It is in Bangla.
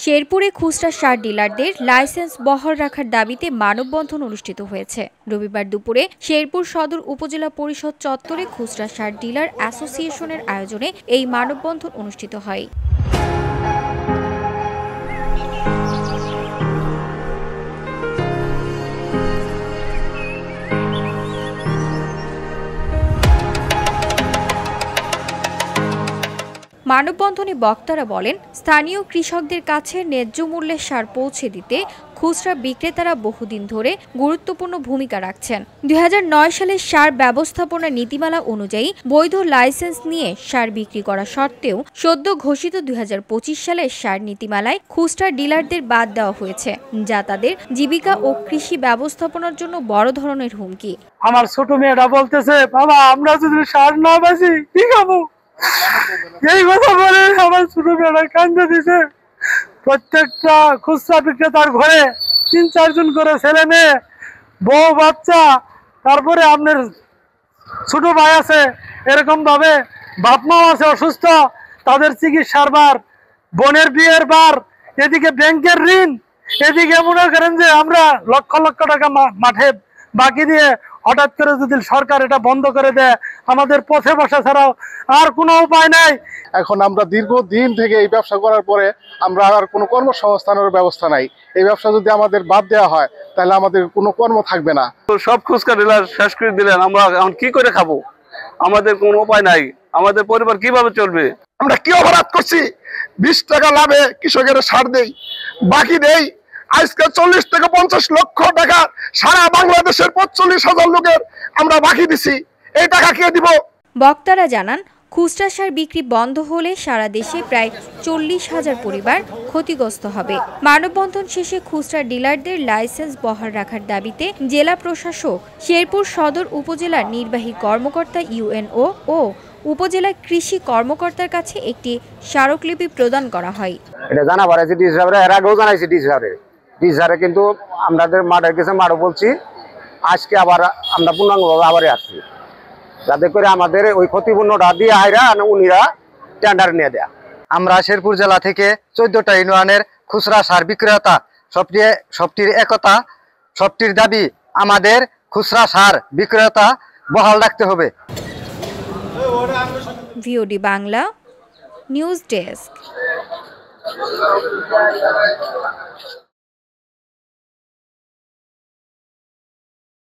শেরপুরে খুচরা সার ডিলারদের লাইসেন্স বহাল রাখার দাবিতে মানববন্ধন অনুষ্ঠিত হয়েছে। রবিবার দুপুরে শেরপুর সদর উপজেলা পরিষদ চত্বরে খুচরা সার ডিলার অ্যাসোসিয়েশনের আয়োজনে এই মানববন্ধন অনুষ্ঠিত হয়। মানববন্ধনে বক্তারা বলেন, স্থানীয় কৃষকদের কাছে ন্যায্য মূল্যে সার পৌঁছে দিতে খুচরা বিক্রেতারা বহুদিন ধরে গুরুত্বপূর্ণ ভূমিকা রাখছেন। ২০০৯ সালের সার ব্যবস্থাপনা নীতিমালা অনুযায়ী বৈধ লাইসেন্স নিয়ে সার বিক্রি করা সত্ত্বেও সদ্য ঘোষিত ২০২৫ সালের সার নীতিমালায় খুচরা ডিলারদের বাদ দেওয়া হয়েছে, যা তাদের জীবিকা ও কৃষি ব্যবস্থাপনার জন্য বড় ধরনের হুমকি। আমার ছোট মেয়েটা বলতেছে, বাবা আমরা যদি সার না বেচি কি খাবো? এই কথা বলে আমার ছোট মেয়েটা কান্দে দিছে। প্রত্যেকটা খুচরা বিক্রেতার ঘরে ৩-৪ জন করে ছেলে মেয়ে, বউ বাচ্চা, তারপরে আপনার ছোট ভাই আছে, এরকম ভাবে বাপ মাও আছে অসুস্থ, তাদের চিকিৎসার বার, বোনের বিয়ের বার, এদিকে ব্যাংকের ঋণ, এদিকে মনে করেন যে আমরা লক্ষ লক্ষ টাকা মাঠে বাকি দিয়ে হঠাৎ করে যদি সরকার এটা বন্ধ করে দেয়, আমাদের পথে বসা ছাড়াও আর কোনো উপায় নাই। এখন আমরা দীর্ঘদিন থেকে এই ব্যবসা করার পরে আমরা আর কোনো কর্মসংস্থানের ব্যবস্থা নাই। এই ব্যবসা যদি আমাদের বাদ দেওয়া হয় তাহলে আমাদের কোনো কর্ম থাকবে না। সব খুচরা ডিলার শেষ করে দিলেন, আমরা এখন কি করে খাবো? আমাদের কোনো উপায় নাই, আমাদের পরিবার কিভাবে চলবে? আমরা কি অপরাধ করছি? 20 টাকা লাভে কৃষকের সার দেই, বাকি দেই আজকে 40 থেকে 50 লক্ষ টাকা সারা বাংলাদেশের 45,000 লোকের আমরা বাকি দিছি। এই টাকা কে দিব? বক্তারা জানান, খুচরা সার বিক্রি বন্ধ হলে সারা দেশে প্রায় 40,000 পরিবার ক্ষতিগ্রস্ত হবে। মানববন্ধন শেষে খুচরা ডিলারদের লাইসেন্স বহাল রাখার দাবিতে জেলা প্রশাসক, শেরপুর সদর উপজেলার নির্বাহী কর্মকর্তা ইউএনও ও উপজেলা কৃষি কর্মকর্তার কাছে একটি স্মারকলিপি প্রদান করা হয়। এটা জানা পারে ডিস সাহেবের, এর আগেও জানাইছি ডিস সাহেবের, কিন্তু আমাদের মাঠের কাছে মাঠও বলছি, আজকে আবার আমরা পূর্ণাঙ্গভাবে আবারই আসছি, যাতে করে আমাদের ওই ক্ষতিপূর্ণটা দিয়ে হাইরা উনিরা টেন্ডার নিয়ে দেয়া। আমরা শেরপুর জেলা থেকে 14টা ইউনিয়নের খুচরা সার বিক্রেতা সবটির একতা, সবটির দাবি আমাদের খুচরা সার বিক্রেতা বহাল রাখতে হবে। VOD Bangla news desk.